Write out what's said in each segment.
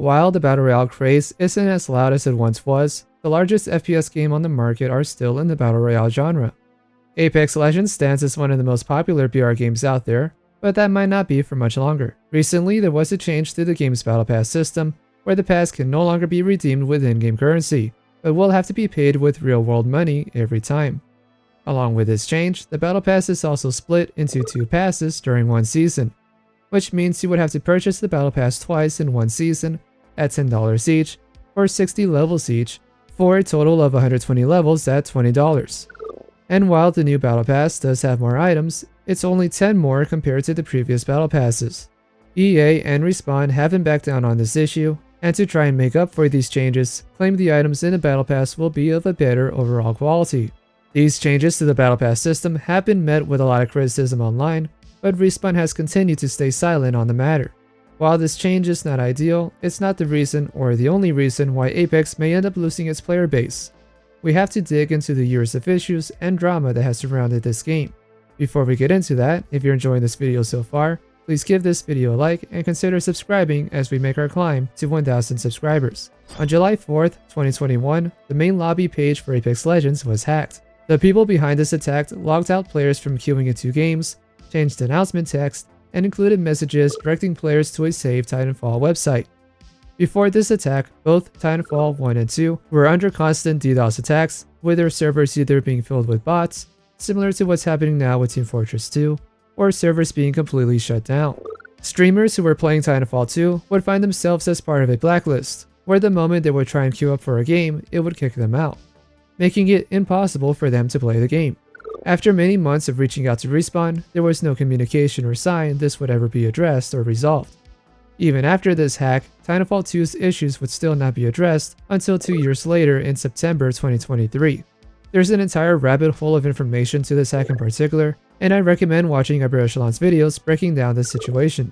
While the Battle Royale craze isn't as loud as it once was, the largest FPS game on the market are still in the Battle Royale genre. Apex Legends stands as one of the most popular BR games out there, but that might not be for much longer. Recently, there was a change to the game's Battlepass system, where the pass can no longer be redeemed with in-game currency, but will have to be paid with real-world money every time. Along with this change, the Battle Pass is also split into 2 passes during one season, which means you would have to purchase the Battle Pass twice in one season at $10 each, or 60 levels each, for a total of 120 levels at $20. And while the new Battle Pass does have more items, it's only 10 more compared to the previous Battle Passes. EA and Respawn haven't backed down on this issue, and to try and make up for these changes, claim the items in the Battle Pass will be of a better overall quality. These changes to the Battle Pass system have been met with a lot of criticism online, but Respawn has continued to stay silent on the matter. While this change is not ideal, it's not the reason or the only reason why Apex may end up losing its player base. We have to dig into the years of issues and drama that has surrounded this game. Before we get into that, if you're enjoying this video so far, please give this video a like and consider subscribing as we make our climb to 1,000 subscribers. On July 4th, 2021, the main lobby page for Apex Legends was hacked. The people behind this attack logged out players from queuing into games, changed announcement text, and included messages directing players to a saved Titanfall website. Before this attack, both Titanfall 1 and 2 were under constant DDoS attacks, with their servers either being filled with bots, similar to what's happening now with Team Fortress 2, or servers being completely shut down. Streamers who were playing Titanfall 2 would find themselves as part of a blacklist, where the moment they would try and queue up for a game, it would kick them out, making it impossible for them to play the game. After many months of reaching out to Respawn, there was no communication or sign this would ever be addressed or resolved. Even after this hack, Titanfall 2's issues would still not be addressed until 2 years later in September 2023. There's an entire rabbit hole of information to this hack in particular, and I recommend watching Upper Echelon's videos breaking down this situation.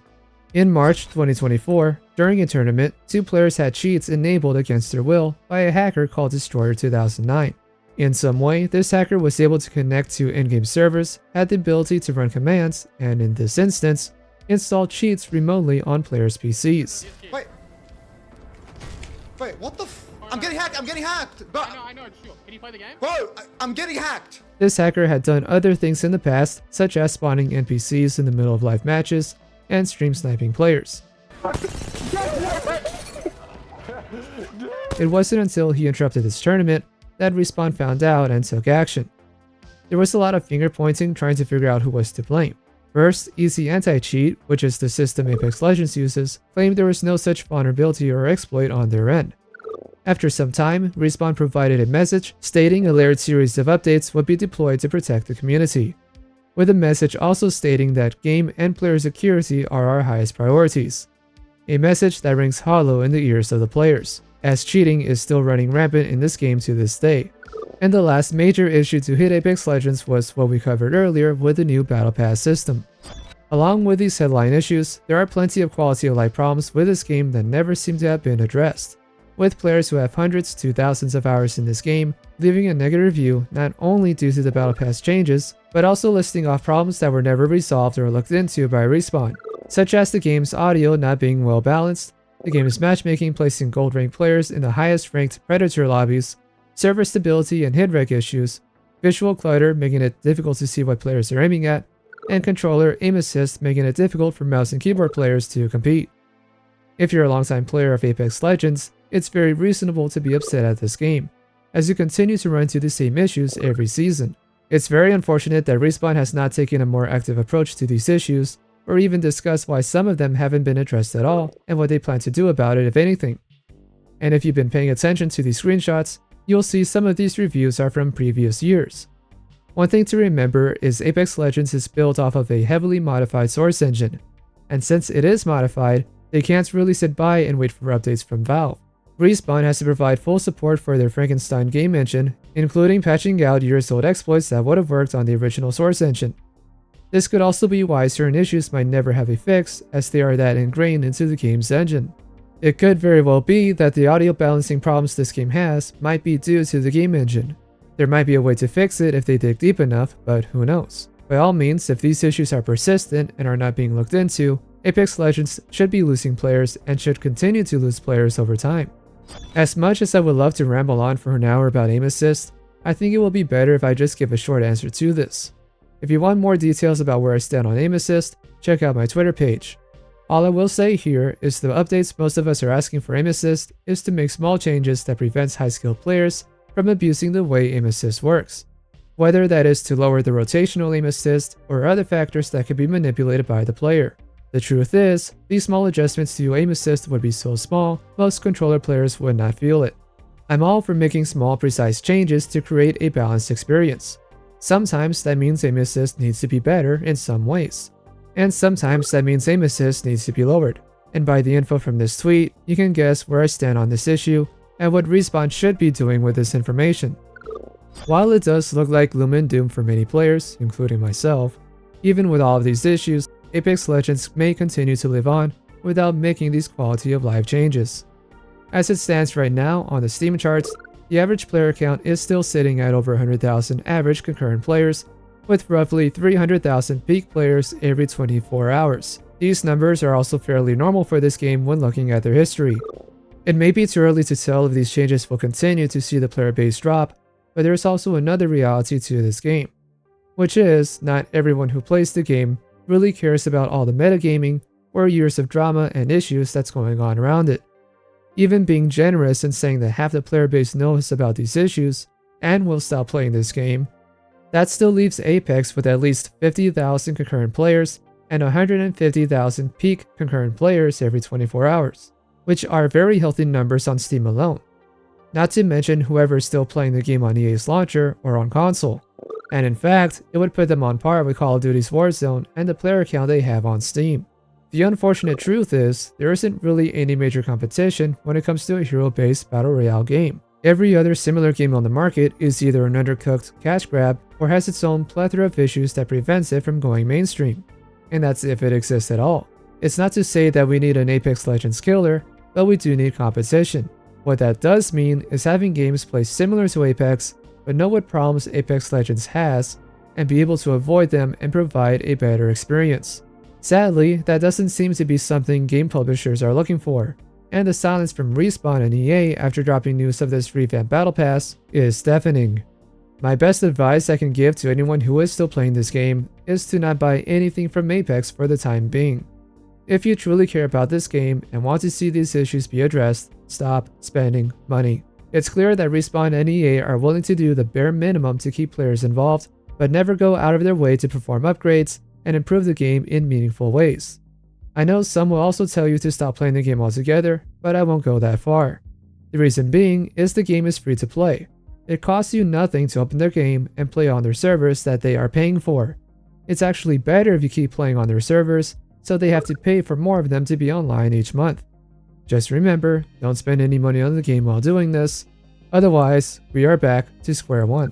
In March 2024, during a tournament, 2 players had cheats enabled against their will by a hacker called Destroyer 2009. In some way, this hacker was able to connect to in-game servers, had the ability to run commands, and in this instance, install cheats remotely on players' PCs. Wait, what the I'm getting hacked! I'm getting hacked! Bro, I know, sure. Can you play the game? Bro, I'm getting hacked! This hacker had done other things in the past, such as spawning NPCs in the middle of live matches, and stream sniping players. It wasn't until he interrupted his tournament that Respawn found out and took action. There was a lot of finger pointing trying to figure out who was to blame. First, Easy Anti-Cheat, which is the system Apex Legends uses, claimed there was no such vulnerability or exploit on their end. After some time, Respawn provided a message stating a layered series of updates would be deployed to protect the community, with a message also stating that game and player security are our highest priorities. A message that rings hollow in the ears of the players, as cheating is still running rampant in this game to this day. And the last major issue to hit Apex Legends was what we covered earlier with the new Battle Pass system. Along with these headline issues, there are plenty of quality of life problems with this game that never seem to have been addressed, with players who have hundreds to thousands of hours in this game leaving a negative review not only due to the Battle Pass changes, but also listing off problems that were never resolved or looked into by Respawn, such as the game's audio not being well balanced, the game's matchmaking placing gold ranked players in the highest ranked Predator lobbies, server stability and hit reg issues, visual clutter making it difficult to see what players are aiming at, and controller aim assist making it difficult for mouse and keyboard players to compete. If you're a longtime player of Apex Legends, it's very reasonable to be upset at this game, as you continue to run into the same issues every season. It's very unfortunate that Respawn has not taken a more active approach to these issues, or even discussed why some of them haven't been addressed at all, and what they plan to do about it if anything. And if you've been paying attention to these screenshots, you'll see some of these reviews are from previous years. One thing to remember is Apex Legends is built off of a heavily modified source engine, and since it is modified, they can't really sit by and wait for updates from Valve. Respawn has to provide full support for their Frankenstein game engine, including patching out years-old exploits that would have worked on the original source engine. This could also be why certain issues might never have a fix, as they are that ingrained into the game's engine. It could very well be that the audio balancing problems this game has might be due to the game engine. There might be a way to fix it if they dig deep enough, but who knows. By all means, if these issues are persistent and are not being looked into, Apex Legends should be losing players and should continue to lose players over time. As much as I would love to ramble on for an hour about aim assist, I think it will be better if I just give a short answer to this. If you want more details about where I stand on aim assist, check out my Twitter page. All I will say here is the updates most of us are asking for aim assist is to make small changes that prevents high-skilled players from abusing the way aim assist works. Whether that is to lower the rotational aim assist or other factors that can be manipulated by the player. The truth is, these small adjustments to aim assist would be so small, most controller players would not feel it. I'm all for making small, precise changes to create a balanced experience. Sometimes that means aim assist needs to be better in some ways. And sometimes that means aim assist needs to be lowered. And by the info from this tweet, you can guess where I stand on this issue and what Respawn should be doing with this information. While it does look like gloom and doom for many players, including myself, even with all of these issues, Apex Legends may continue to live on without making these quality of life changes. As it stands right now on the Steam charts, the average player count is still sitting at over 100,000 average concurrent players, with roughly 300,000 peak players every 24 hours. These numbers are also fairly normal for this game when looking at their history. It may be too early to tell if these changes will continue to see the player base drop, but there is also another reality to this game, which is not everyone who plays the game really cares about all the metagaming or years of drama and issues that's going on around it. Even being generous and saying that half the player base knows about these issues and will stop playing this game, that still leaves Apex with at least 50,000 concurrent players and 150,000 peak concurrent players every 24 hours, which are very healthy numbers on Steam alone. Not to mention whoever is still playing the game on EA's launcher or on console. And in fact, it would put them on par with Call of Duty's Warzone and the player count they have on Steam. The unfortunate truth is, there isn't really any major competition when it comes to a hero-based battle royale game. Every other similar game on the market is either an undercooked cash grab or has its own plethora of issues that prevents it from going mainstream. And that's if it exists at all. It's not to say that we need an Apex Legends killer, but we do need competition. What that does mean is having games play similar to Apex, but know what problems Apex Legends has, and be able to avoid them and provide a better experience. Sadly, that doesn't seem to be something game publishers are looking for, and the silence from Respawn and EA after dropping news of this revamped Battle Pass is deafening. My best advice I can give to anyone who is still playing this game is to not buy anything from Apex for the time being. If you truly care about this game and want to see these issues be addressed, stop spending money. It's clear that Respawn and EA are willing to do the bare minimum to keep players involved, but never go out of their way to perform upgrades and improve the game in meaningful ways. I know some will also tell you to stop playing the game altogether, but I won't go that far. The reason being is the game is free to play. It costs you nothing to open their game and play on their servers that they are paying for. It's actually better if you keep playing on their servers, so they have to pay for more of them to be online each month. Just remember, don't spend any money on the game while doing this, otherwise we are back to square one.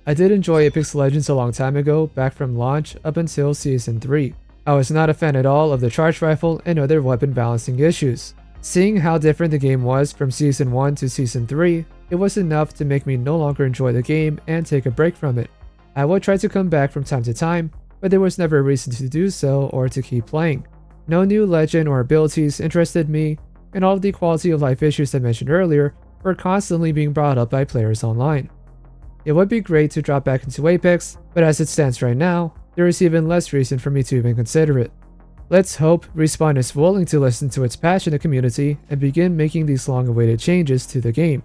I did enjoy Apex Legends a long time ago, back from launch up until Season 3. I was not a fan at all of the charge rifle and other weapon balancing issues. Seeing how different the game was from Season 1 to Season 3, it was enough to make me no longer enjoy the game and take a break from it. I would try to come back from time to time, but there was never a reason to do so or to keep playing. No new legend or abilities interested me, and all of the quality of life issues I mentioned earlier were constantly being brought up by players online. It would be great to drop back into Apex, but as it stands right now, there is even less reason for me to even consider it. Let's hope Respawn is willing to listen to its passionate community and begin making these long-awaited changes to the game.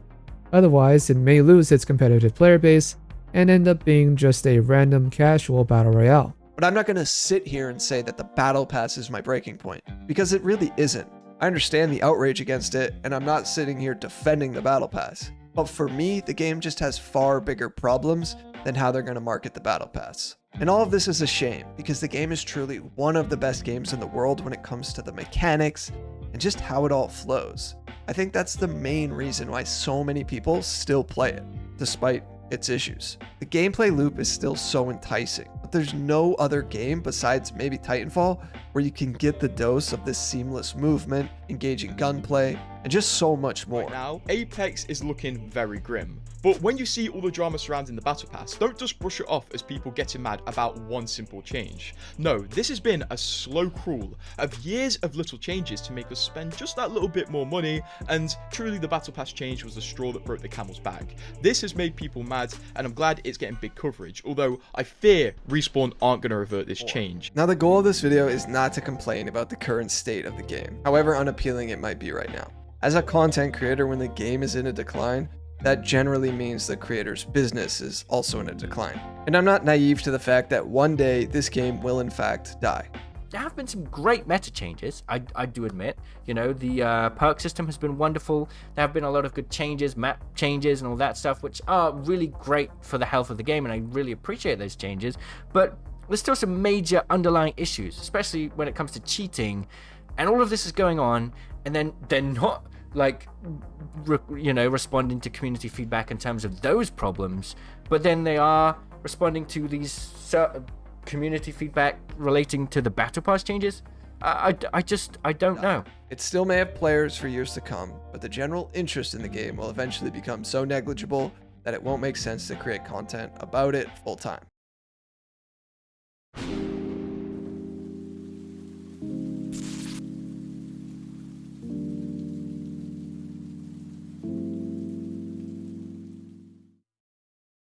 Otherwise, it may lose its competitive player base and end up being just a random casual battle royale. But I'm not going to sit here and say that the Battle Pass is my breaking point, because it really isn't. I understand the outrage against it, and I'm not sitting here defending the Battle Pass. But for me, the game just has far bigger problems than how they're going to market the Battle Pass. And all of this is a shame, because the game is truly one of the best games in the world when it comes to the mechanics and just how it all flows. I think that's the main reason why so many people still play it, despite its issues. The gameplay loop is still so enticing, but there's no other game besides maybe Titanfall where you can get the dose of this seamless movement, engaging gunplay, and just so much more. Right now, Apex is looking very grim. But when you see all the drama surrounding the Battle Pass, don't just brush it off as people getting mad about one simple change. No, this has been a slow crawl of years of little changes to make us spend just that little bit more money, and truly the Battle Pass change was the straw that broke the camel's back. This has made people mad, and I'm glad it's getting big coverage, although I fear Respawn aren't going to revert this change. Now the goal of this video is not to complain about the current state of the game, however unappealing it might be right now. As a content creator, when the game is in a decline, that generally means the creator's business is also in a decline. And I'm not naive to the fact that one day this game will in fact die. There have been some great meta changes, I do admit. You know, the perk system has been wonderful. There have been a lot of good changes, map changes and all that stuff, which are really great for the health of the game, and I really appreciate those changes. But there's still some major underlying issues, especially when it comes to cheating. And all of this is going on, and then they're not like responding to community feedback in terms of those problems, but then they are responding to these community feedback relating to the Battle Pass changes. I don't know. It still may have players for years to come, but the general interest in the game will eventually become so negligible that it won't make sense to create content about it full time.